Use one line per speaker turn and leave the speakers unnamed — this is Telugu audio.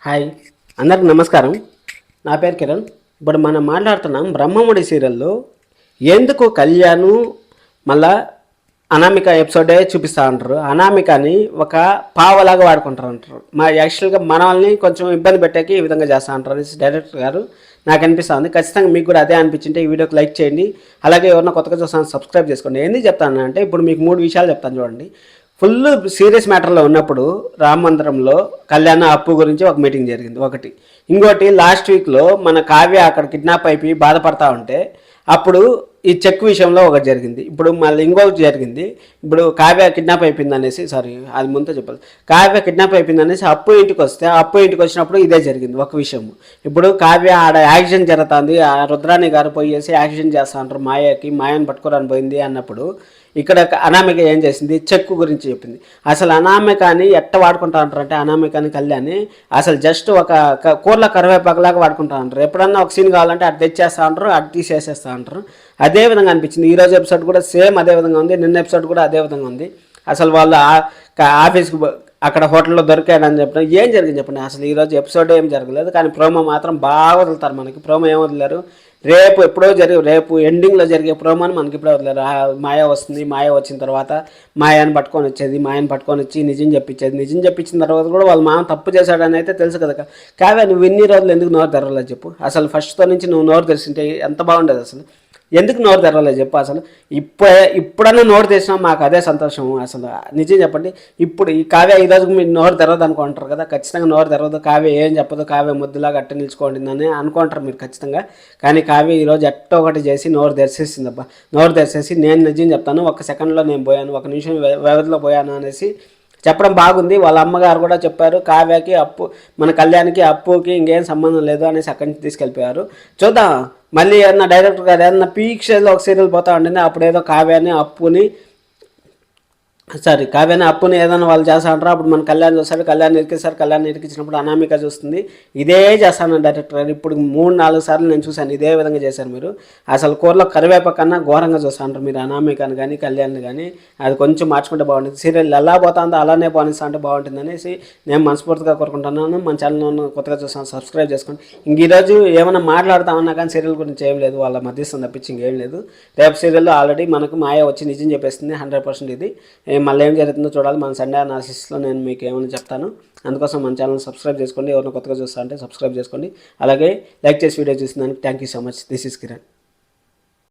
హాయ్, అందరికి నమస్కారం. నా పేరు కిరణ్. ఇప్పుడు మనం మాట్లాడుతున్నాం బ్రహ్మముడి సీరియల్లో ఎందుకు కళ్యాణ్ మళ్ళా అనామిక ఎపిసోడే చూపిస్తూ ఉంటారు. అనామికని ఒక పావలాగా వాడుకుంటారు అంటారు. యాక్చువల్గా మన వాళ్ళని కొంచెం ఇబ్బంది పెట్టేకి ఈ విధంగా చేస్తూ ఉంటారు అనేసి డైరెక్టర్ గారు నాకు అనిపిస్తుంది. ఖచ్చితంగా మీకు కూడా అదే అనిపించింటే ఈ వీడియోకి లైక్ చేయండి. అలాగే ఎవరన్నా కొత్తగా చూస్తాను సబ్స్క్రైబ్ చేసుకోండి. ఎందుకు చెప్తాను అంటే ఇప్పుడు మీకు 3 విషయాలు చెప్తాను చూడండి. ఫుల్ సీరియస్ మ్యాటర్లో ఉన్నప్పుడు రామ మందిరంలో కళ్యాణ అప్పు గురించి ఒక మీటింగ్ జరిగింది ఒకటి. ఇంకోటి లాస్ట్ వీక్లో మన కావ్య అక్కడ కిడ్నాప్ అయిపోయి బాధపడతా ఉంటే అప్పుడు ఈ చెక్ విషయంలో ఒకటి జరిగింది. ఇప్పుడు మళ్ళీ ఇంకొకటి జరిగింది. ఇప్పుడు కావ్య కిడ్నాప్ అయిపోయింది అనేసి అది ముందు చెప్పాలి. కావ్య కిడ్నాప్ అయిపోయింది అనేసి అప్పు ఇంటికి వస్తే అప్పు ఇంటికి వచ్చినప్పుడు ఇదే జరిగింది ఒక విషయం. ఇప్పుడు కావ్య ఆడ యాక్సిడెంట్ జరుగుతుంది, ఆ రుద్రాణి గారు పోయేసి యాక్సిడెంట్ చేస్తా అంటారు మాయని పట్టుకోరాని పోయింది అన్నప్పుడు ఇక్కడ అనామిక ఏం చేసింది, చెక్కు గురించి చెప్పింది. అసలు అనామికని ఎట్ట వాడుకుంటా అంటారు అంటే అనామికని కళ్యాణి అసలు జస్ట్ ఒక కూరల కరివేపాకులాగా వాడుకుంటా అంటారు. ఎప్పుడన్నా ఒక సీన్ కావాలంటే అటు తెచ్చేస్తా అంటారు, అటు తీసేసేస్తా అంటారు. అదే విధంగా అనిపించింది. ఈరోజు ఎపిసోడ్ కూడా సేమ్ అదే విధంగా ఉంది, నిన్న ఎపిసోడ్ కూడా అదే విధంగా ఉంది. అసలు వాళ్ళు ఆఫీస్కి అక్కడ హోటల్లో దొరికాడని చెప్పడం ఏం జరిగింది చెప్పండి. అసలు ఈరోజు ఎపిసోడ్ ఏం జరగలేదు, కానీ ప్రోమో మాత్రం బాగా వదులుతారు మనకి. ప్రోమో ఏం వదిలేరు, రేపు ఎండింగ్లో జరిగే ప్రోమోని మనకి ఇప్పుడే వదిలేరు. మాయ వస్తుంది, మాయ వచ్చిన తర్వాత మాయని పట్టుకొని వచ్చి నిజం చెప్పించిన తర్వాత కూడా వాళ్ళ మామ తప్పు చేశాడని అయితే తెలుసు కదా. కావ్య నువ్వు ఇన్ని రోజులు ఎందుకు నోరు తెరవలేదు చెప్పు. అసలు ఫస్ట్తో నుంచి నువ్వు నోరు తెరిచింటే ఎంత బాగుండేది. అసలు ఎందుకు నోరు తెరవలేదు చెప్పు. అసలు ఇప్పుడన్నా నోరు తెరిచినా మాకు అదే సంతోషము. అసలు నిజం చెప్పండి. ఇప్పుడు ఈ కావ్య ఈరోజు మీరు నోరు తెరవదు అనుకుంటారు కదా, ఖచ్చితంగా నోరు తెరవదు. కావ్య ఏం చెప్పదు, కావ్య ముద్దులాగా అట్ట నిలుచుకోండిందని అనుకుంటారు మీరు ఖచ్చితంగా. కానీ కావ్య ఈరోజు ఎట్ట ఒకటి చేసి నోరు తెరిచేసిందబ్బా. నోరు తెరిచేసి నేను నిజం చెప్తాను, 1 సెకండ్లో నేను పోయాను, 1 నిమిషం వ్యవధిలో పోయాను అనేసి చెప్పడం బాగుంది. వాళ్ళ అమ్మగారు కూడా చెప్పారు కావ్యకి మన కళ్యాణ్కి అప్పుకి ఇంకేం సంబంధం లేదు అనేసి అక్కడి నుంచి తీసుకెళ్ళిపోయారు. చూద్దాం మళ్ళీ ఏమన్నా డైరెక్టర్ గారు ఏమన్నా పీక్షలో ఒక సీరియల్ పోతా ఉండింది, అప్పుడు ఏదో కావ్యాన్ని అప్పుని ఏదైనా వాళ్ళు చేస్తా అంటారు. అప్పుడు మన కళ్యాణ్ చూస్తారు, కళ్యాణ్ ఇరికిచ్చినప్పుడు అనామిక చూస్తుంది. ఇదే చేస్తాను డైరెక్టర్ గారు. ఇప్పుడు 3-4 సార్లు నేను చూశాను, ఇదే విధంగా చేశారు మీరు. అసలు కూరలో కరివేపకన్నా ఘోరంగా చూస్తా అంటారు మీరు అనామికని కానీ కళ్యాణ్ని కానీ. అది కొంచెం మార్చుకుంటే బాగుంటుంది. సీరియల్ ఎలా పోతుందో అలానే పోనిస్తా అంటే బాగుంటుంది అనేసి నేను మనస్ఫూర్తిగా కోరుకుంటున్నాను. మన ఛానల్ కొత్తగా చూస్తాను, సబ్స్క్రైబ్ చేసుకోండి. ఇంక ఈరోజు ఏమైనా మాట్లాడతామన్నా కానీ సీరియల్ గురించి ఏం లేదు, వాళ్ళ మధ్యస్థం తప్పించి ఇంకేం లేదు. రేపు సీరియల్లో ఆల్రెడీ మనకు మాయ వచ్చి నిజం చెప్పేస్తుంది 100%. ఇది మళ్ళీ ఏం జరుగుతుందో చూడాలి. మన సండే అనాలిసిస్లో నేను మీకు ఏమైనా చెప్తాను. అందుకోసం మన ఛానల్ సబ్స్క్రైబ్ చేసుకోండి. ఎవరైనా కొత్తగా చూస్తా అంటే సబ్స్క్రైబ్ చేసుకోండి. అలాగే లైక్ చేసి వీడియో చూసినందుకు thank you so much. This is Kiran.